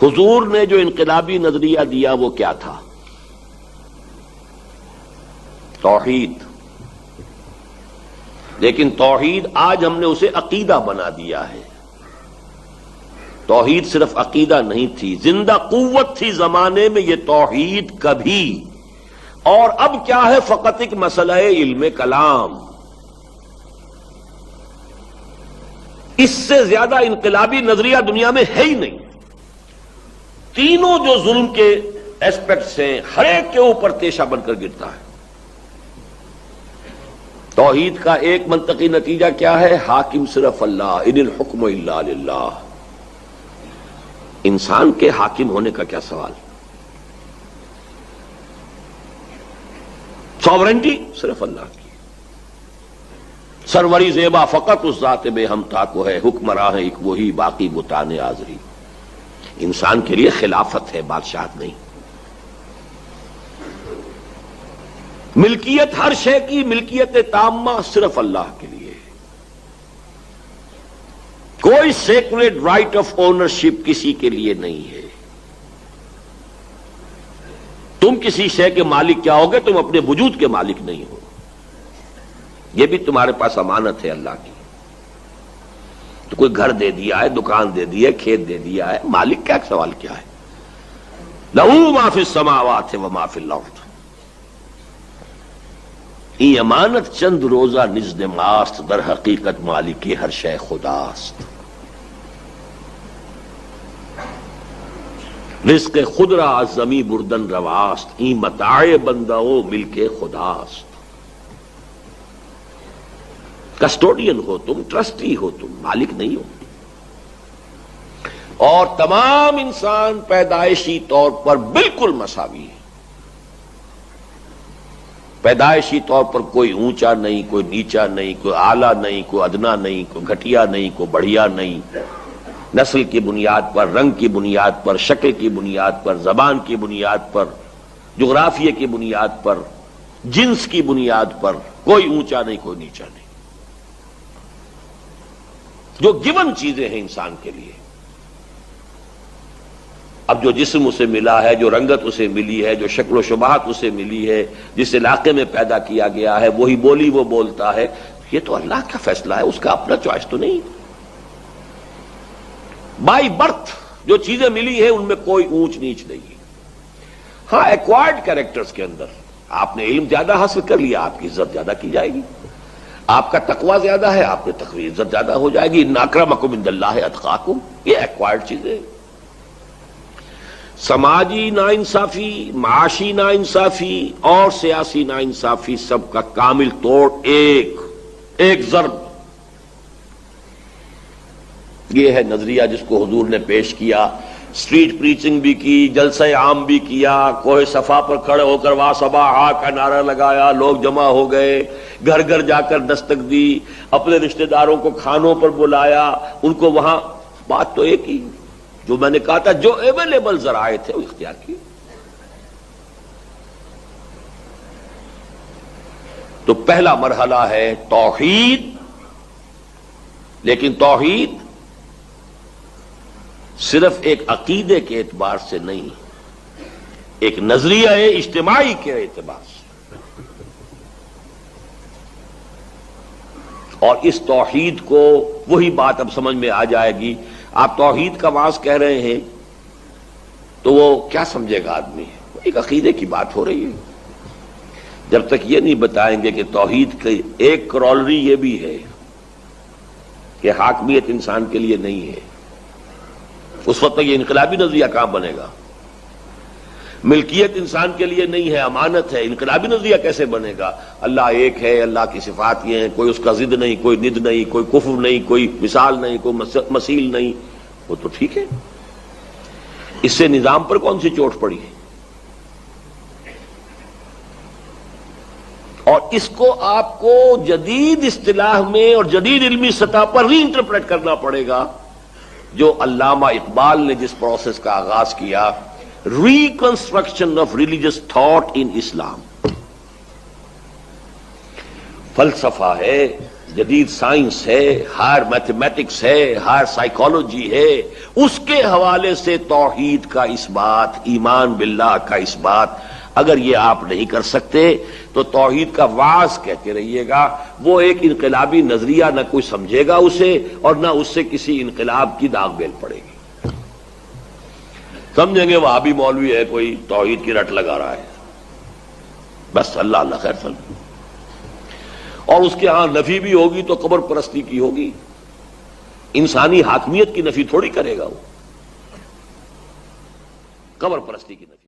حضور نے جو انقلابی نظریہ دیا وہ کیا تھا؟ توحید. لیکن توحید آج ہم نے اسے عقیدہ بنا دیا ہے. توحید صرف عقیدہ نہیں تھی، زندہ قوت تھی زمانے میں یہ توحید کبھی. اور اب کیا ہے؟ فقط ایک مسئلہ علم کلام. اس سے زیادہ انقلابی نظریہ دنیا میں ہے ہی نہیں. تینوں جو ظلم کے ایسپیکٹس ہیں ہر ایک کے اوپر تیشہ بن کر گرتا ہے. توحید کا ایک منطقی نتیجہ کیا ہے؟ حاکم صرف اللہ، ان الحکم الا للہ. انسان کے حاکم ہونے کا کیا سوال؟ ساورنٹی صرف اللہ کی. سروری زیبا فقط اس ذات بے ہمتا کو ہے، حکمراں ہے ایک وہی باقی بتان آزری. انسان کے لیے خلافت ہے، بادشاہت نہیں. ملکیت ہر شے کی ملکیت تامہ صرف اللہ کے لیے. کوئی سیکریڈ رائٹ آف اونرشپ کسی کے لیے نہیں ہے. تم کسی شے کے مالک کیا ہوگے؟ تم اپنے وجود کے مالک نہیں ہو. یہ بھی تمہارے پاس امانت ہے اللہ کی. تو کوئی گھر دے دیا ہے، دکان دے دی ہے، کھیت دے دیا ہے، مالک کا سوال کیا ہے؟ لہو ما فی السماوات وما فی الارض. یہ امانت چند روزہ نزد ماست، در حقیقت مالک ہر شے خداست. رزق خود را زمی بردن رواست، این متاع بندہ و ملک خداست. کسٹوڈین ہو تم، ٹرسٹی ہو تم، مالک نہیں ہو. اور تمام انسان پیدائشی طور پر بالکل مساوی ہے. پیدائشی طور پر کوئی اونچا نہیں، کوئی نیچا نہیں، کوئی اعلیٰ نہیں، کوئی ادنا نہیں، کوئی گھٹیا نہیں، کوئی بڑھیا نہیں. نسل کی بنیاد پر، رنگ کی بنیاد پر، شکل کی بنیاد پر، زبان کی بنیاد پر، جغرافیے کی بنیاد پر، جنس کی بنیاد پر کوئی اونچا نہیں، کوئی نیچا نہیں. جو گیون چیزیں ہیں انسان کے لیے. اب جو جسم اسے ملا ہے، جو رنگت اسے ملی ہے، جو شکل و شباہت اسے ملی ہے، جس علاقے میں پیدا کیا گیا ہے، وہی بولی وہ بولتا ہے، یہ تو اللہ کا فیصلہ ہے، اس کا اپنا چوائس تو نہیں. بائی برتھ جو چیزیں ملی ہیں ان میں کوئی اونچ نیچ نہیں. ہاں ایکوائرڈ کیریکٹرز کے اندر آپ نے علم زیادہ حاصل کر لیا، آپ کی عزت زیادہ کی جائے گی. آپ کا تقوی زیادہ ہے، آپ کی عزت زیادہ ہو جائے گی. ان اکرمکم عند اللہ اتقاکم، یہ ایکوائرڈ چیزیں. سماجی ناانصافی، معاشی ناانصافی اور سیاسی ناانصافی سب کا کامل توڑ ایک ضرب. یہ ہے نظریہ جس کو حضور نے پیش کیا. اسٹریٹ پریچنگ بھی کی، جلسہ عام بھی کیا، کوہ صفا پر کھڑے ہو کر وا صباحا کا نعرہ لگایا، لوگ جمع ہو گئے، گھر گھر جا کر دستک دی، اپنے رشتہ داروں کو کھانوں پر بلایا، ان کو وہاں. بات تو ایک ہی جو میں نے کہا تھا، جو اویلیبل ذرائع تھے وہ اختیار کیے. تو پہلا مرحلہ ہے توحید. لیکن توحید صرف ایک عقیدے کے اعتبار سے نہیں، ایک نظریہ اجتماعی کے اعتبار سے. اور اس توحید کو وہی بات اب سمجھ میں آ جائے گی. آپ توحید کا واعظ کہہ رہے ہیں تو وہ کیا سمجھے گا آدمی؟ ایک عقیدے کی بات ہو رہی ہے. جب تک یہ نہیں بتائیں گے کہ توحید کی ایک کرولری یہ بھی ہے کہ حاکمیت انسان کے لیے نہیں ہے، اس وقت تک یہ انقلابی نظریہ کہاں بنے گا؟ ملکیت انسان کے لیے نہیں ہے، امانت ہے، انقلابی نظریہ کیسے بنے گا؟ اللہ ایک ہے، اللہ کی صفات یہ ہیں، کوئی اس کا ضد نہیں، کوئی ند نہیں، کوئی کفر نہیں، کوئی مثال نہیں، کوئی مثیل نہیں. وہ تو ٹھیک ہے، اس سے نظام پر کون سی چوٹ پڑی ہے؟ اور اس کو آپ کو جدید اصطلاح میں اور جدید علمی سطح پر ری انٹرپریٹ کرنا پڑے گا. جو علامہ اقبال نے جس پروسیس کا آغاز کیا، reconstruction of religious thought in Islam. فلسفہ ہے، جدید سائنس ہے، ہائر میتھمیٹکس ہے، ہائر سائیکالوجی ہے، اس کے حوالے سے توحید کا اس بات، ایمان باللہ کا اس بات اگر یہ آپ نہیں کر سکتے تو توحید کا واعظ کہتے رہیے گا، وہ ایک انقلابی نظریہ نہ کوئی سمجھے گا اسے، اور نہ اس سے کسی انقلاب کی داغ بیل پڑے گی۔ سمجھیں گے وہابی مولوی ہے کوئی توحید کی رٹ لگا رہا ہے، بس اللہ اللہ خیر سلام، اور اس کے ہاں نفی بھی ہوگی تو قبر پرستی کی ہوگی، انسانی حاکمیت کی نفی تھوڑی کرے گا وہ، قبر پرستی کی نفی۔